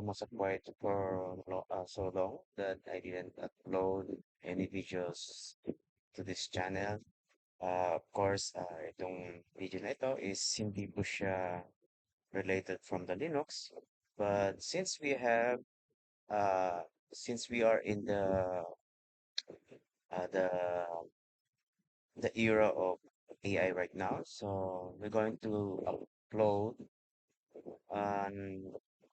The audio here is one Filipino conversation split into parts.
almost quiet for so long that I didn't upload any videos to this channel. Of course, itong video na ito is hindi po siya related from the Linux. But uh, since we are in uh, the the era of AI right now, so we're going to upload on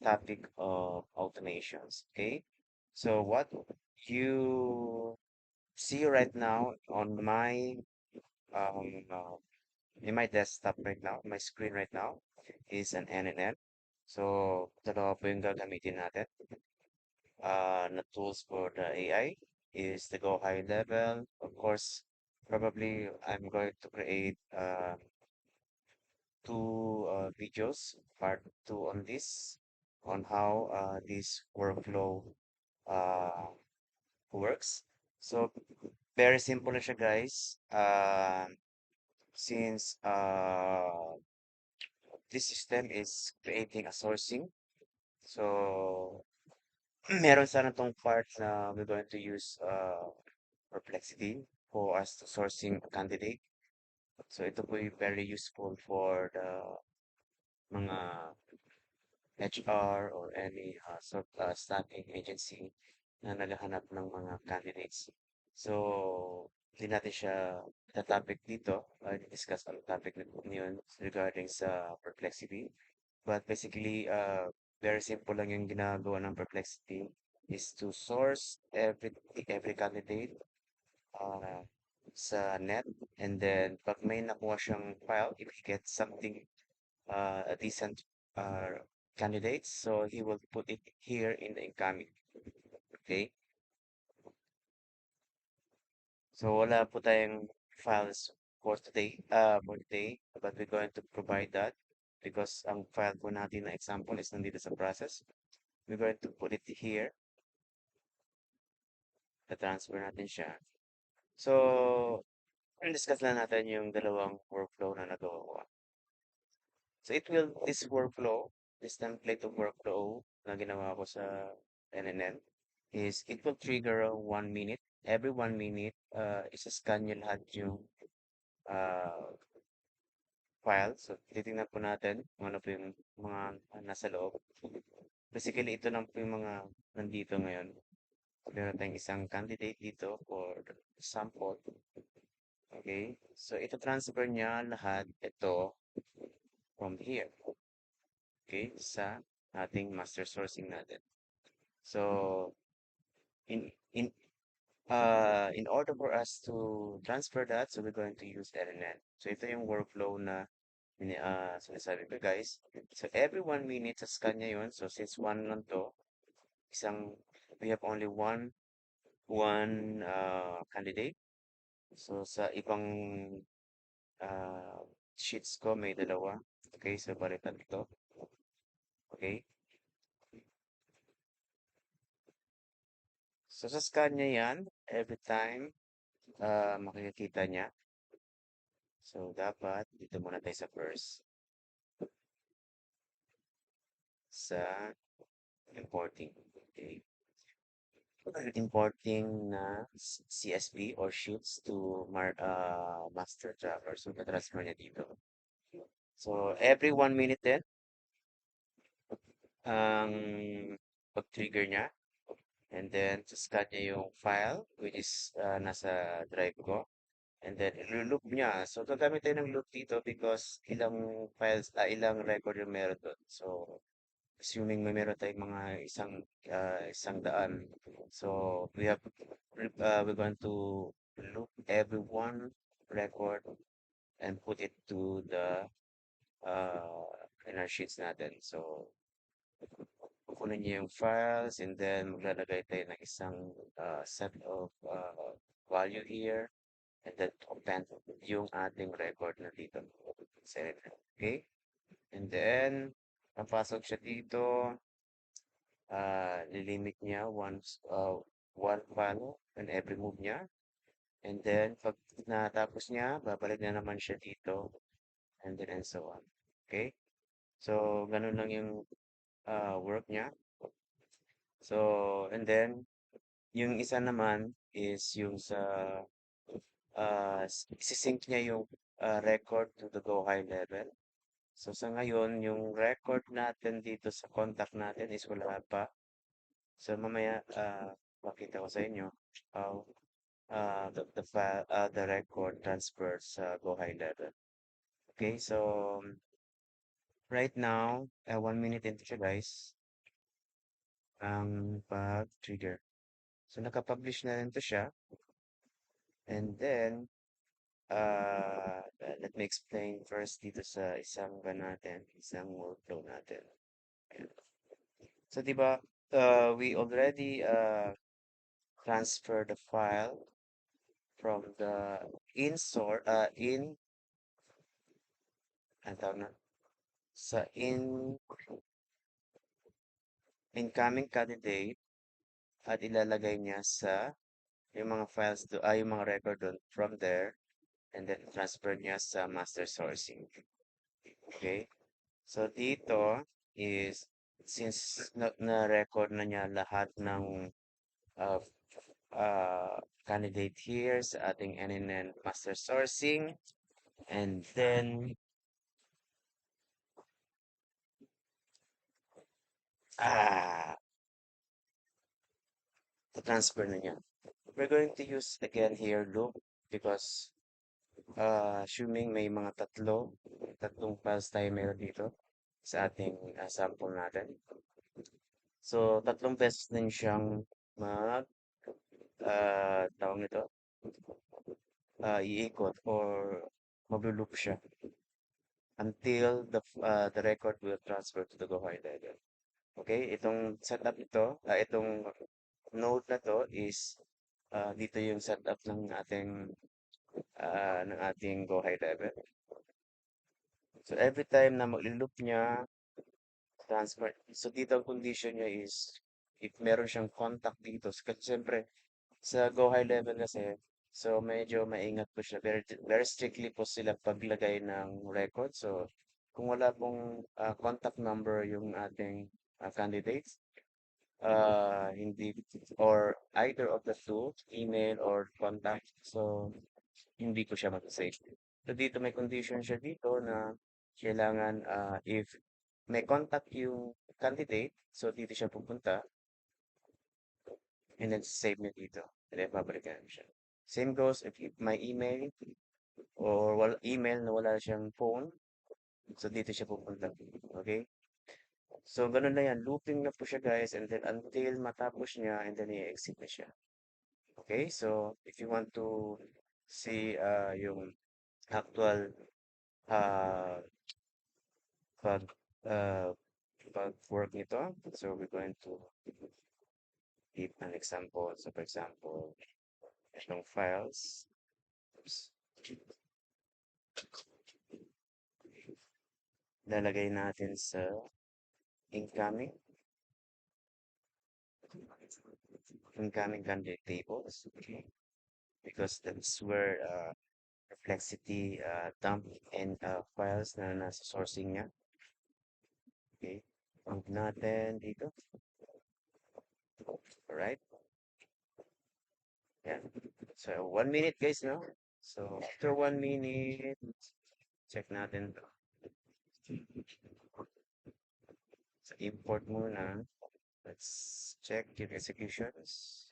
topic of automations. Okay, so what you see right now on um uh, my desktop right now, my screen right now is an NNN. So dalawa po yung gagamitin natin na tools for the AI is the Go High Level. Of course, probably I'm going to create two videos, part two on this, on how this workflow uh, works. So very simple na siya, guys. Since this system is creating a sourcing, so meron sana tong part na we're going to use Perplexity for us to sourcing a candidate. So ito po yung very useful for the mga HR or any staffing agency na naghahanap ng mga candidates. So, hindi natin siya topic dito. Discuss ang topic na yun regarding sa Perplexity. But basically, very simple lang yung ginagawa ng Perplexity is to source every candidate uh, sa net, and then pag may nakuha siyang file, if he gets something a decent candidates, so he will put it here in the incoming. Okay, so wala po tayong files for today, but we're going to provide that because ang file po natin na example is nandito sa process. We're going to put it here, na-transfer natin siya. So, discuss lang natin yung dalawang workflow na nagawa ko. So this template of workflow na ginawa ko sa NNN is it will trigger 1 minute. Every 1 minute, isa-scan niya lahat yung uh, file. So, titingnan po natin kung ano po yung mga nasa loob. Basically, ito lang po yung mga nandito ngayon. Meron tayong isang candidate dito for sample. Okay? So, ito transfer niya lahat ito from here. Okay? Sa ating master sourcing natin. So, in in in order for us to transfer that, so we're going to use LNN. So ito yung workflow na sinasabi ko, guys. So every 1 minute sa scan niya yun. So since one lang to, we have only one candidate. So sa ibang sheets ko may dalawa. Okay, so balik tatlo. Okay. So sa scan niya yan, every time makikita niya. So dapat dito muna tayo sa first. Sa importing. Okay. Importing na CSV or sheets to master tracker. So, transfer niya dito. So, every 1 minute din, ang pag-trigger niya. And then, scan niya yung file, which is nasa drive ko. And then, i-loop niya. So, gagamit tayo ng loop dito because ilang record yung meron doon. So, assuming may meron tayong mga isang daan. So we're going to loop every one record and put it to the uh, in our sheets natin. So kukunin niyo yung files and then maglalagay tayo ng isang set of value here and then append yung ating record na dito. Okay? And then, napasok siya dito, lilimit niya one file and every move niya. And then, pag natapos niya, babalik na naman siya dito. And then, and so on. Okay? So, ganun lang yung work niya. So, and then, yung isa naman is yung sa, isisync niya yung record to the Go High level. So, sa ngayon, yung record natin dito sa contact natin is wala pa. So, mamaya, makita ko sa inyo how the record transfers sa Go High level. Okay, so right now, 1 minute into siya guys, ang pag-trigger. So, nakapublish na rin to siya. And then, let me explain first dito sa isang natin, isang workflow natin. Ayan. So, di ba, we already transferred the file from the ang tawag na, sa incoming candidate at ilalagay niya sa yung mga files yung mga record doon from there and then transfer niya sa master sourcing. Okay? So dito is since na-record na niya lahat ng uh, candidate here sa ating NNN master sourcing and then ah transfer na niya. We're going to use again here loop because assuming may mga tatlong files tayo meron dito sa ating sample natin. So, tatlong beses din siyang tawag nito, iikot or maglo-loop siya until the record will transfer to the Go High level. Okay, itong setup ito, itong node na to is dito yung setup ng ating Go High level. So every time na maglo-loop niya, transfer. So dito ang condition niya is if meron siyang contact dito. Kasi siyempre, sa Go High level kasi, so medyo maingat po siya. Very strictly po sila paglagay ng record. So kung wala pong contact number yung ating candidates, hindi, or either of the two, email or contact, so hindi ko siya mag-save. So dito may condition siya dito na kailangan if may contact yung candidate, so dito siya pupunta and then save niya dito. And then babalikan siya. Same goes if may email or email na wala siyang phone, so dito siya pupunta. Okay? So ganun na yan. Looping na po siya guys and then until matapos niya and then i-exit na siya. Okay? So if you want to see yung actual uh, pag uh, pag-work nito, so we're going to give an example. So for example, itong files, oops, lalagay natin sa incoming, incoming candidate tables, okay? Because that's where Perplexity dump and files na nasa sourcing niya. Okay, move natin dito. Alright, yeah. So 1 minute guys, no? So after 1 minute, check natin to. So import muna. Let's check yung executions.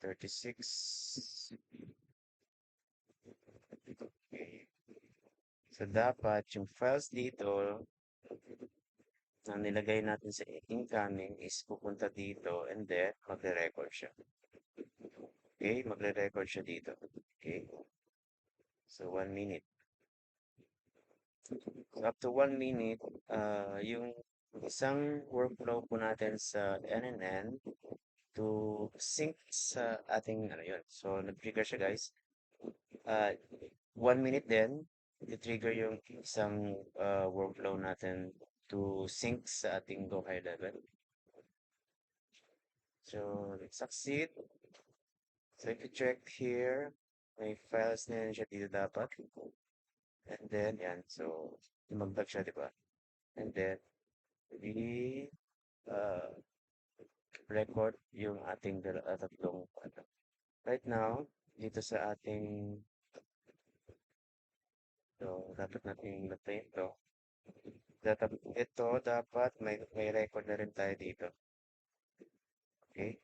36. Okay. So dapat yung files dito na nilagay natin sa incoming is pupunta dito and then magre-record siya. Okay, magre-record siya dito. Okay. So 1 minute. So up to 1 minute, yung isang workflow po natin sa NNN to sync sa ating ano yun. So nag-trigger siya guys. 1 minute din, i-trigger yung isang workflow natin to sync sa ating Go High level. So let's succeed. So if you check here, may files na yan siya dito dapat. And then, yan. So, lumagdag siya, di ba? And then, we record yung ating tatlong ano. Right now, dito sa ating so, dapat natin na-play ito. Ito dapat may record na rin tayo dito. Okay?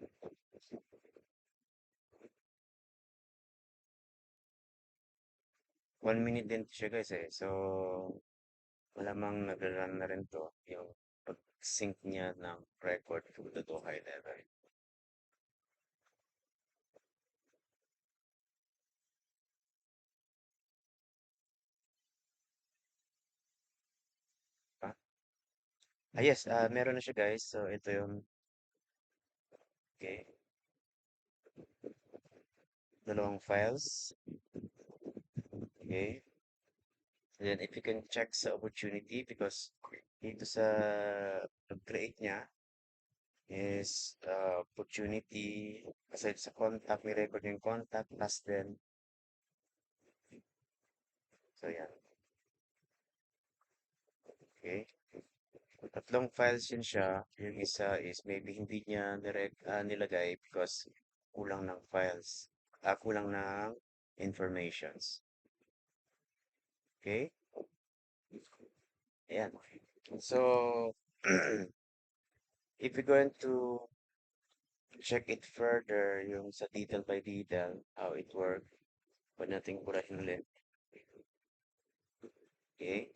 1 minute din siya guys eh. So, malamang nag-run na rin to yung pag-sync niya ng record to the to high level. Ah, yes, meron na siya guys. So, ito yung, okay, dalawang files. Okay. And then if you can check sa opportunity because dito sa pag-create niya is opportunity aside sa contact, may record yung contact plus then so yan. Okay. Tatlong files yun siya. Yung isa is maybe hindi niya nilagay because kulang ng files. Kulang ng informations. Okay? Ayan. So, if you're going to check it further, yung sa detail by detail, how it works, pwede natin burahin ulit. Okay?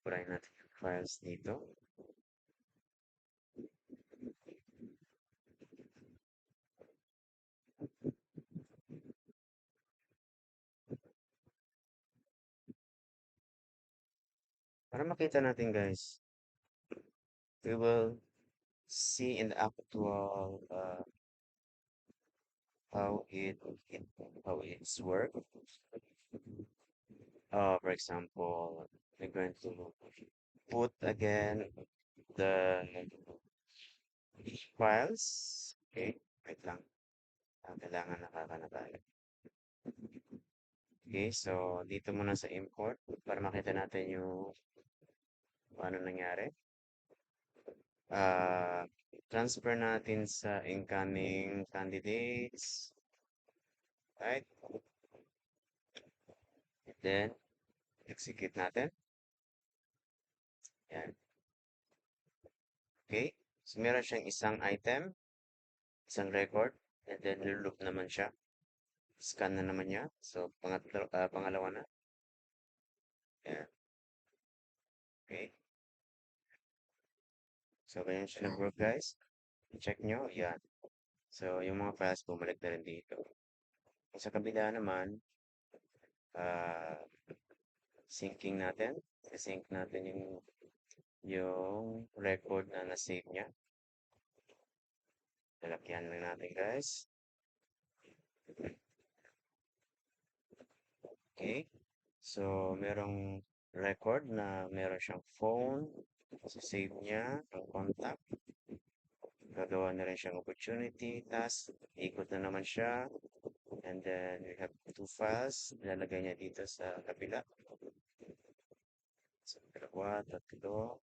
Burahin natin yung files dito. Para makita natin guys, we will see in the actual how it how it's work. For example, we're going to put again the files. Okay, wait lang. Kailangan nakaka na tayo. Okay, so dito muna sa import para makita natin yung ano nangyari. Uh, Transfer natin sa incoming candidates. Right? And then, execute natin. Yan. Okay. So, meron siyang isang item, isang record, and then loop naman siya. Scan na naman niya. So, pangalawa na. Yan. Okay. So, ganyan siya nag-work, guys. Check nyo. Yan. So, yung mga files bumalik na rin dito. Sa kabila naman, uh, syncing natin. Sync natin yung record na na-save niya. Lalagyan lang natin, guys. Okay. So, merong record na meron siyang phone. So, save niya ang contact. Gagawa na rin siyang opportunity, task. Ikot na naman siya. And then, we have two files. Ilalagay niya dito sa kabila. So, dalawa, tatlo.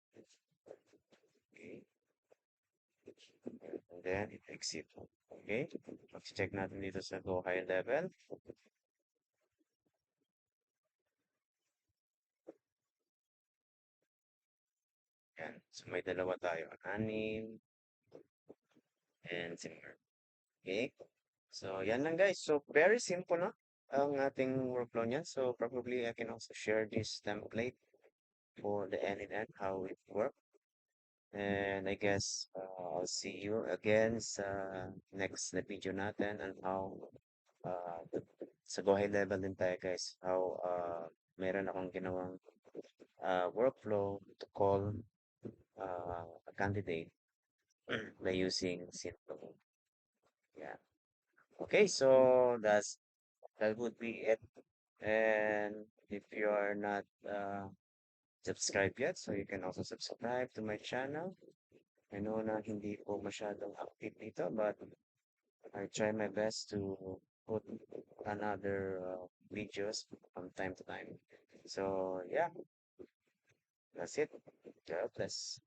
Okay. And then, it exit. Okay. Check natin dito sa go high level. Yan. So, may dalawa tayo. Anim and similar. Okay. So, yan lang guys. So, very simple na ang ating workflow niyan. So, probably I can also share this template for the end and end, how it works. And I guess I'll see you again sa next na video natin and how sa go high level din tayo guys. How meron akong ginawang workflow to call a candidate by using Synflow. Yeah. Okay, so that would be it. And if you are not subscribed yet, so you can also subscribe to my channel. I know na hindi po masyadong active dito, but I try my best to put another videos from time to time. So yeah, that's it. God bless.